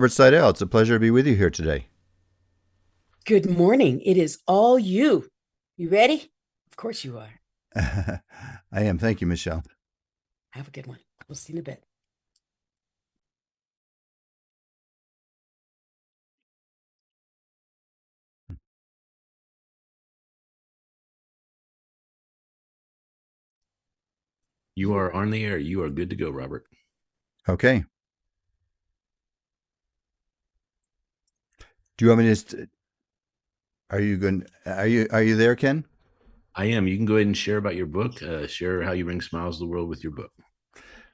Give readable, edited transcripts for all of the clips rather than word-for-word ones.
Robert Seidel. It's a pleasure to be with you here today. Good morning. It is all you. You ready? Of course you are. I am. Thank you, Michelle. Have a good one. We'll see you in a bit. You are on the air. You are good to go, Robert. Okay. Do you want me to just, are you going, are you there, Ken? I am. You can go ahead and share about your book. Share how you bring smiles to the world with your book.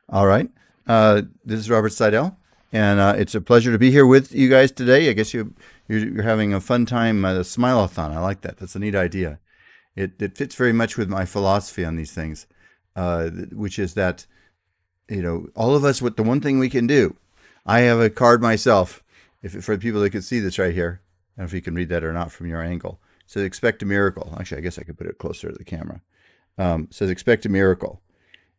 All right. This is Robert Seidel, and it's a pleasure to be here with you guys today. I guess you're having a fun time, the Smileathon. I like that. That's a neat idea. It fits very much with my philosophy on these things, which is that, all of us, what the one thing we can do. I have a card myself. If for the people that can see this right here, I don't know if you can read that or not from your angle. It says expect a miracle. Actually, I guess I could put it closer to the camera. It says expect a miracle.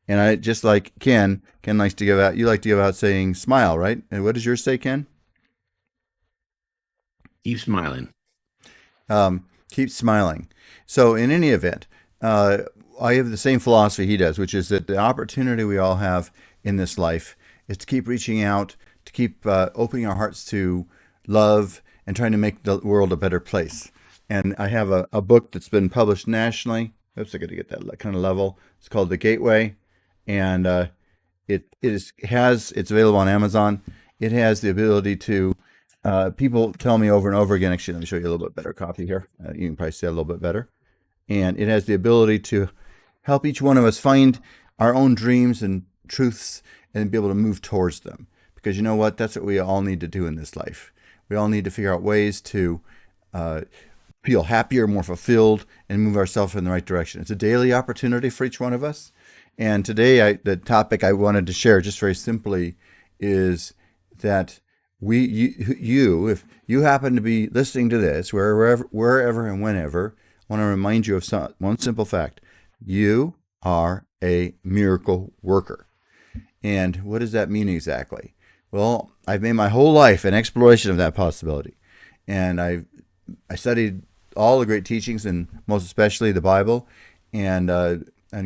And I just like Ken likes to give out. You like to give out saying smile, right? And what does yours say, Ken? Keep smiling. Keep smiling. So in any event, I have the same philosophy he does, which is that the opportunity we all have in this life is to keep reaching out, to keep opening our hearts to love and trying to make the world a better place. And I have a book that's been published nationally. Oops, I got to get that kind of level. It's called The Gateway, and it's available on Amazon. It has the ability to people tell me over and over again. Actually, let me show you a little bit better copy here. You can probably see that a little bit better. And it has the ability to help each one of us find our own dreams and truths and be able to move towards them. Because you know what? That's what we all need to do in this life. We all need to figure out ways to uh, feel happier, more fulfilled, and move ourselves in the right direction. It's a daily opportunity for each one of us. And today, the topic I wanted to share, just very simply, is that if you happen to be listening to this, wherever and whenever, I want to remind you of one simple fact: you are a miracle worker. And what does that mean exactly? Well, I've made my whole life an exploration of that possibility, and I studied all the great teachings, and most especially the Bible, and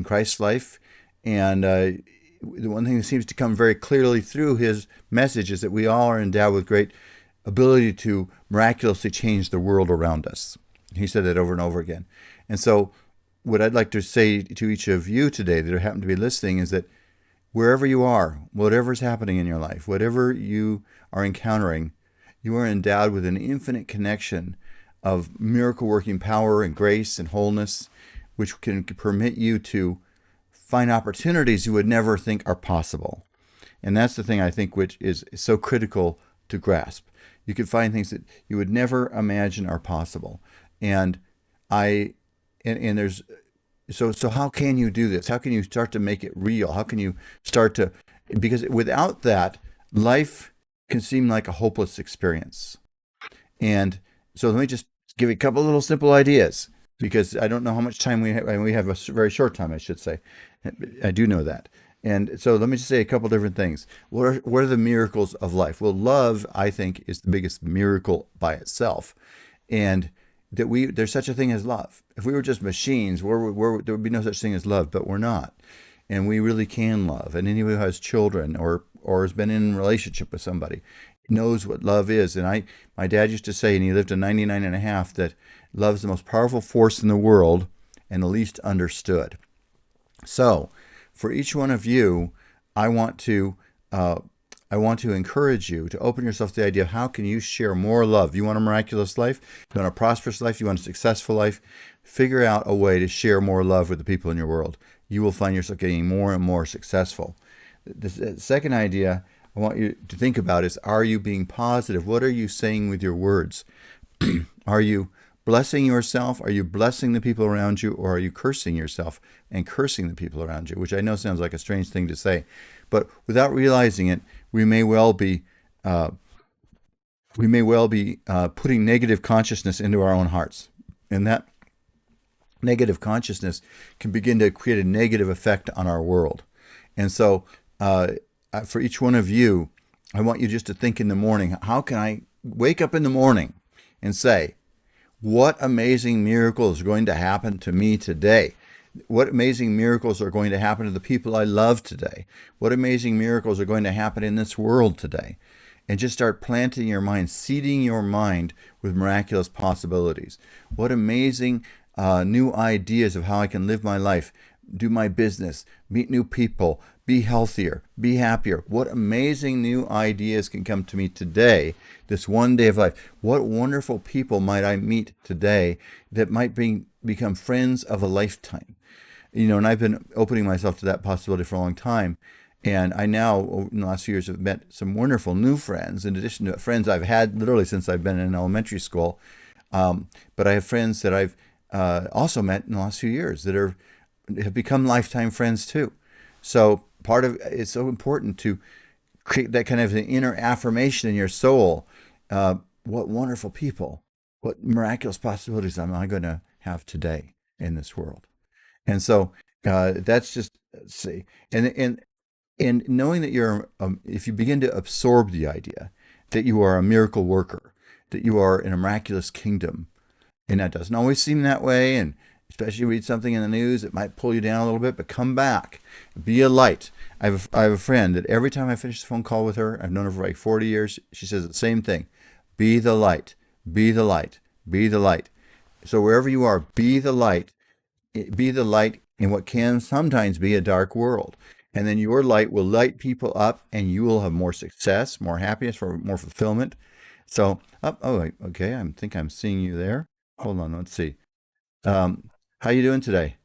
Christ's life, and the one thing that seems to come very clearly through his message is that we all are endowed with great ability to miraculously change the world around us. He said that over and over again. And so, what I'd like to say to each of you today that happen to be listening is that wherever you are, whatever's happening in your life, whatever you are encountering, you are endowed with an infinite connection of miracle working power and grace and wholeness, which can permit you to find opportunities you would never think are possible. And that's the thing I think which is so critical to grasp. You can find things that you would never imagine are possible. And I and there's so how can you do this? How can you start to make it real? How can you start to because without that, life can seem like a hopeless experience. And so let me just give you a couple little simple ideas because I don't know how much time we have. We have a very short time, I should say. I do know that. And so let me just say a couple different things. What are the miracles of life? Well, love, I think, is the biggest miracle by itself. And that there's such a thing as love. If we were just machines, there would be no such thing as love, but we're not. And we really can love. And anyone who has children or has been in a relationship with somebody knows what love is. And my dad used to say, and he lived to 99 and a half, that love is the most powerful force in the world and the least understood. So, for each one of you, I want to uh, I want to encourage you to open yourself to the idea of how can you share more love. You want a miraculous life, you want a prosperous life, you want a successful life. Figure out a way to share more love with the people in your world. You will find yourself getting more and more successful. The second idea I want you to think about is: are you being positive? What are you saying with your words? Are you blessing yourself? Are you blessing the people around you? Or are you cursing yourself and cursing the people around you? Which I know sounds like a strange thing to say. But without realizing it, we may well be uh, putting negative consciousness into our own hearts. And that negative consciousness can begin to create a negative effect on our world. And so, for each one of you, I want you just to think in the morning, how can I wake up in the morning and say, what amazing miracles are going to happen to me today? What amazing miracles are going to happen to the people I love today? What amazing miracles are going to happen in this world today? And just start planting your mind, seeding your mind with miraculous possibilities. What amazing new ideas of how I can live my life, do my business, meet new people, be healthier, be happier. What amazing new ideas can come to me today, this one day of life. What wonderful people might I meet today that might become friends of a lifetime? And I've been opening myself to that possibility for a long time. And I now, in the last few years, have met some wonderful new friends, in addition to friends I've had literally since I've been in elementary school. But I have friends that I've also met in the last few years that have become lifetime friends too. So part of it's so important to create that kind of an inner affirmation in your soul. What wonderful people, what miraculous possibilities am I going to have today in this world? And so that's just, let's see, and knowing that if you begin to absorb the idea that you are a miracle worker, that you are in a miraculous kingdom, and that doesn't always seem that way, and especially read something in the news, it might pull you down a little bit, but come back, be a light. I have a friend that every time I finish a phone call with her, I've known her for like 40 years, she says the same thing: be the light, be the light, be the light. So wherever you are, be the light in what can sometimes be a dark world. And then your light will light people up, and you will have more success, more happiness, more fulfillment. So, okay, I think I'm seeing you there. Hold on, let's see. How you doing today?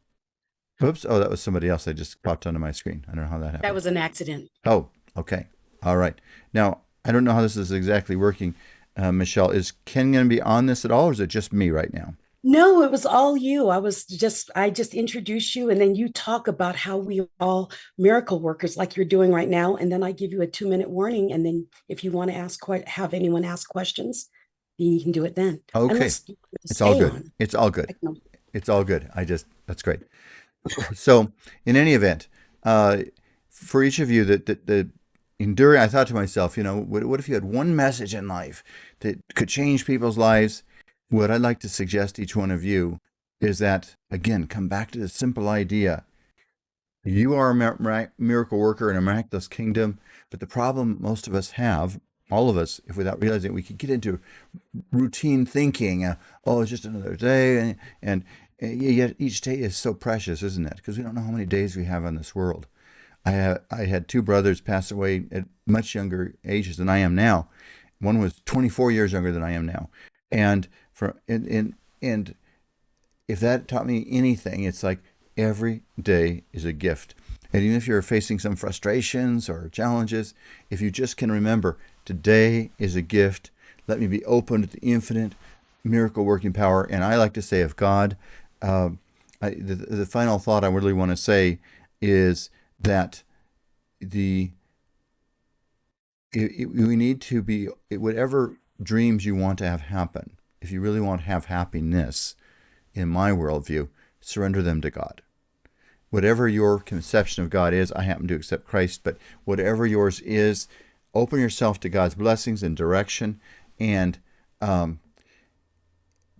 Oops, oh, that was somebody else. I just popped onto my screen. I don't know how that That happened. was an accident. Oh, okay. All right. Now, I don't know how this is exactly working. Michelle, is Ken going to be on this at all, or is it just me right now? No, it was all you. I just introduced you, and then you talk about how we are all miracle workers like you're doing right now. And then I give you a 2-minute warning. And then if you want to have anyone ask questions, then you can do it then. Okay. Unless you want to It's all stay good. on. It's all good. I can- It's all good. That's great. So, in any event, uh, for each of you that enduring, I thought to myself, what if you had one message in life that could change people's lives? What I'd like to suggest to each one of you is that, again, come back to the simple idea. You are a miracle worker in a miraculous kingdom, but the problem most of us have, all of us, if without realizing it, we could get into routine thinking. Oh, it's just another day, and yet each day is so precious, isn't it? Because we don't know how many days we have on this world. I had two brothers pass away at much younger ages than I am now. One was 24 years younger than I am now, and and if that taught me anything, it's like every day is a gift. And even if you're facing some frustrations or challenges, if you just can remember, today is a gift. Let me be open to the infinite miracle working power. And I like to say of God, the final thought I really want to say is that we need to be, whatever dreams you want to have happen, if you really want to have happiness, in my worldview, surrender them to God. Whatever your conception of God is, I happen to accept Christ, but whatever yours is, open yourself to God's blessings and direction. And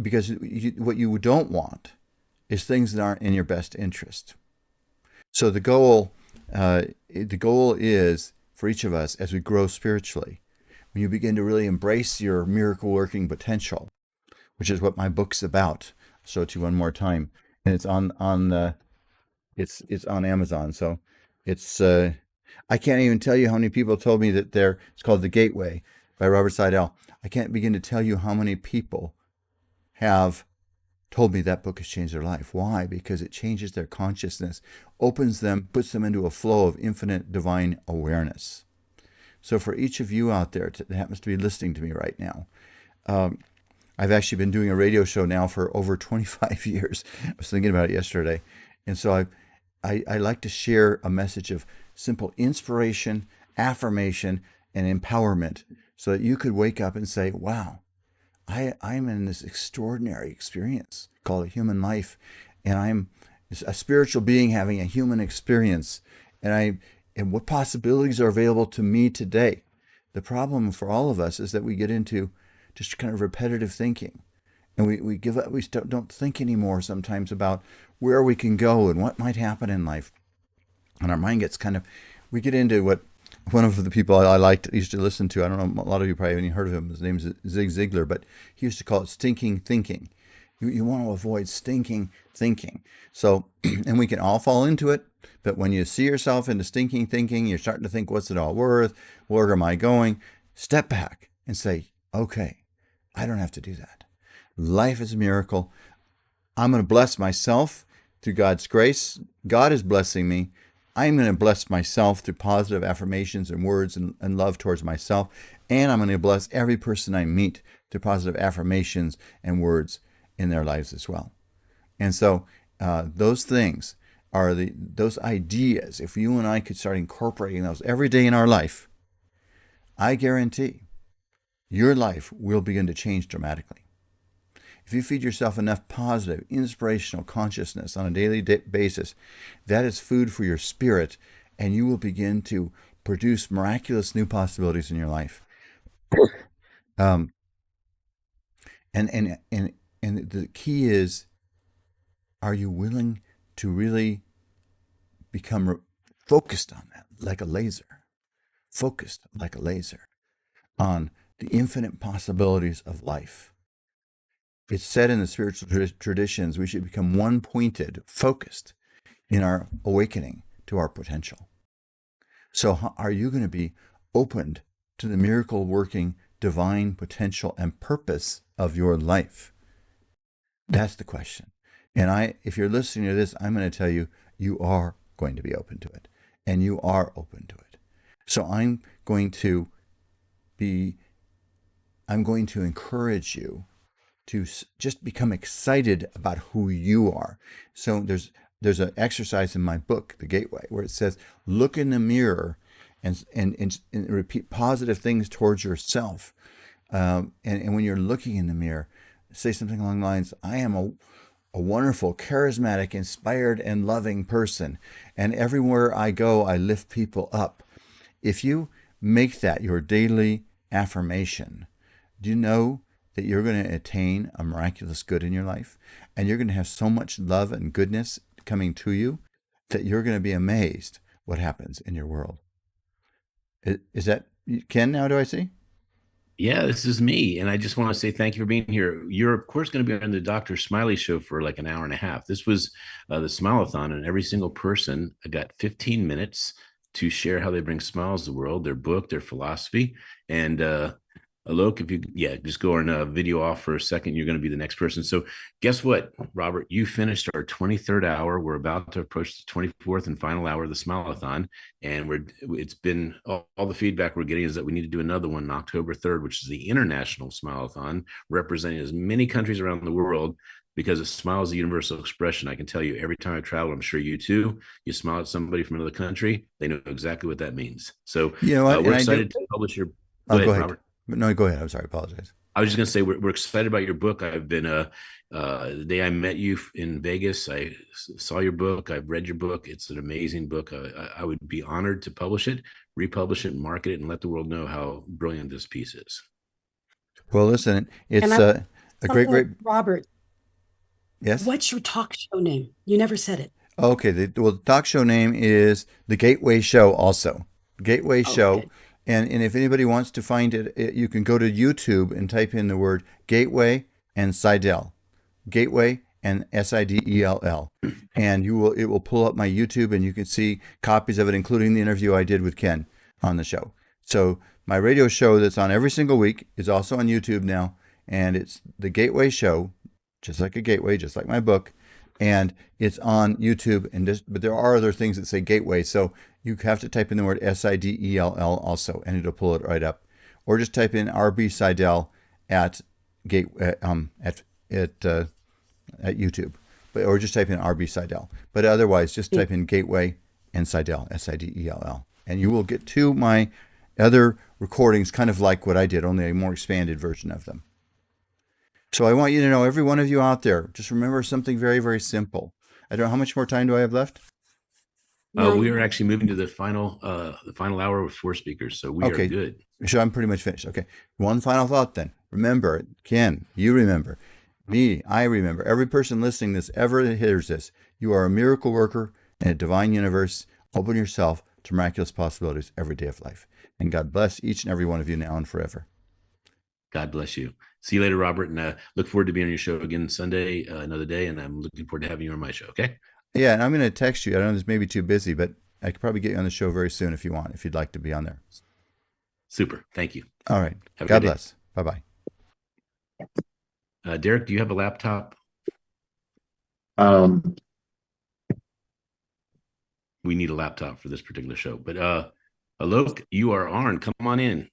because what you don't want is things that aren't in your best interest. So the goal is for each of us as we grow spiritually, when you begin to really embrace your miracle working potential, which is what my book's about. I'll show it to you one more time, and it's on it's on Amazon. So it's I can't even tell you how many people told me that it's called The Gateway by Robert Seidel. I can't begin to tell you how many people have told me that book has changed their life. Why? Because it changes their consciousness, opens them, puts them into a flow of infinite divine awareness. So for each of you out there that happens to be listening to me right now, I've actually been doing a radio show now for over 25 years. I was thinking about it yesterday. And so I like to share a message of simple inspiration, affirmation, and empowerment so that you could wake up and say, wow, I'm in this extraordinary experience called a human life, and I'm a spiritual being having a human experience, and what possibilities are available to me today The problem for all of us is that we get into just kind of repetitive thinking, and we give up. We don't think anymore sometimes about where we can go and what might happen in life. And our mind gets kind of, we get into what one of the people I liked used to listen to. I don't know, a lot of you probably haven't heard of him. His name's Zig Ziglar, but he used to call it stinking thinking. You want to avoid stinking thinking. So, and we can all fall into it. But when you see yourself into stinking thinking, you're starting to think, what's it all worth? Where am I going? Step back and say, okay, I don't have to do that. Life is a miracle. I'm going to bless myself through God's grace. God is blessing me. I'm going to bless myself through positive affirmations and words and love towards myself. And I'm going to bless every person I meet through positive affirmations and words in their lives as well. And so those things are those ideas. If you and I could start incorporating those every day in our life, I guarantee your life will begin to change dramatically. If you feed yourself enough positive, inspirational consciousness on a daily basis, that is food for your spirit, and you will begin to produce miraculous new possibilities in your life. Um, and the key is, are you willing to really become focused on that, like a laser, focused like a laser on the infinite possibilities of life? It's said in the spiritual traditions we should become one-pointed, focused in our awakening to our potential. So are you going to be opened to the miracle-working divine potential and purpose of your life? That's the question. And if you're listening to this, I'm going to tell you, you are going to be open to it. And you are open to it. So I'm going to encourage you to just become excited about who you are. So there's an exercise in my book, The Gateway, where it says, look in the mirror and repeat positive things towards yourself. And when you're looking in the mirror, say something along the lines, I am a wonderful, charismatic, inspired, and loving person. And everywhere I go, I lift people up. If you make that your daily affirmation, do you know that you're going to attain a miraculous good in your life? And you're going to have so much love and goodness coming to you that you're going to be amazed what happens in your world. Is that Ken now, do I see? Yeah, this is me. And I just want to say thank you for being here. You're, of course, going to be on the Dr. Smiley show for like an hour and a half. This was the Smileathon, and every single person got 15 minutes to share how they bring smiles to the world, their book, their philosophy. And Alok, if you, just go on video off for a second, you're going to be the next person. So guess what, Robert, you finished our 23rd hour. We're about to approach the 24th and final hour of the Smileathon. And it's been all the feedback we're getting is that we need to do another one on October 3rd, which is the International Smileathon, representing as many countries around the world, because a smile is a universal expression. I can tell you every time I travel, I'm sure you too, you smile at somebody from another country, they know exactly what that means. So we're excited to publish your, go ahead, Robert. No, go ahead. I'm sorry. I apologize. I was just going to say, we're excited about your book. I've been, the day I met you in Vegas, I saw your book. I've read your book. It's an amazing book. I would be honored to publish it, republish it, market it, and let the world know how brilliant this piece is. Well, listen, it's a great. Robert. Yes. What's your talk show name? You never said it. Okay. The talk show name is The Gateway Show also. Gateway Show. Good. And if anybody wants to find it, you can go to YouTube and type in the word Gateway and Sidell. Gateway and Sidell. And it will pull up my YouTube, and you can see copies of it, including the interview I did with Ken on the show. So my radio show that's on every single week is also on YouTube now, and it's The Gateway Show, just like a gateway, just like my book. And it's on YouTube, but there are other things that say Gateway, so you have to type in the word Sidell also, and it'll pull it right up. Or just type in RB Sidell at YouTube, or just type in RB Sidell. But otherwise, just type in Gateway and Sidell, Sidell, and you will get to my other recordings, kind of like what I did, only a more expanded version of them. So I want you to know, every one of you out there, just remember something very, very simple. I don't know, how much more time do I have left? We are actually moving to the final hour with 4 speakers, so we are Okay. good. So I'm pretty much finished. Okay. One final thought then. Remember, Ken, you remember. Me, I remember. Every person listening this ever hears this. You are a miracle worker in a divine universe. Open yourself to miraculous possibilities every day of life. And God bless each and every one of you now and forever. God bless you. See you later, Robert, and look forward to being on your show again Sunday, another day, and I'm looking forward to having you on my show, okay? Yeah, and I'm going to text you. I know this may be too busy, but I could probably get you on the show very soon if you want, if you'd like to be on there. Super. Thank you. All right. Have a God good day. bless. Bye-bye. Derek, do you have a laptop? We need a laptop for this particular show. But Alok, you are on. Come on in.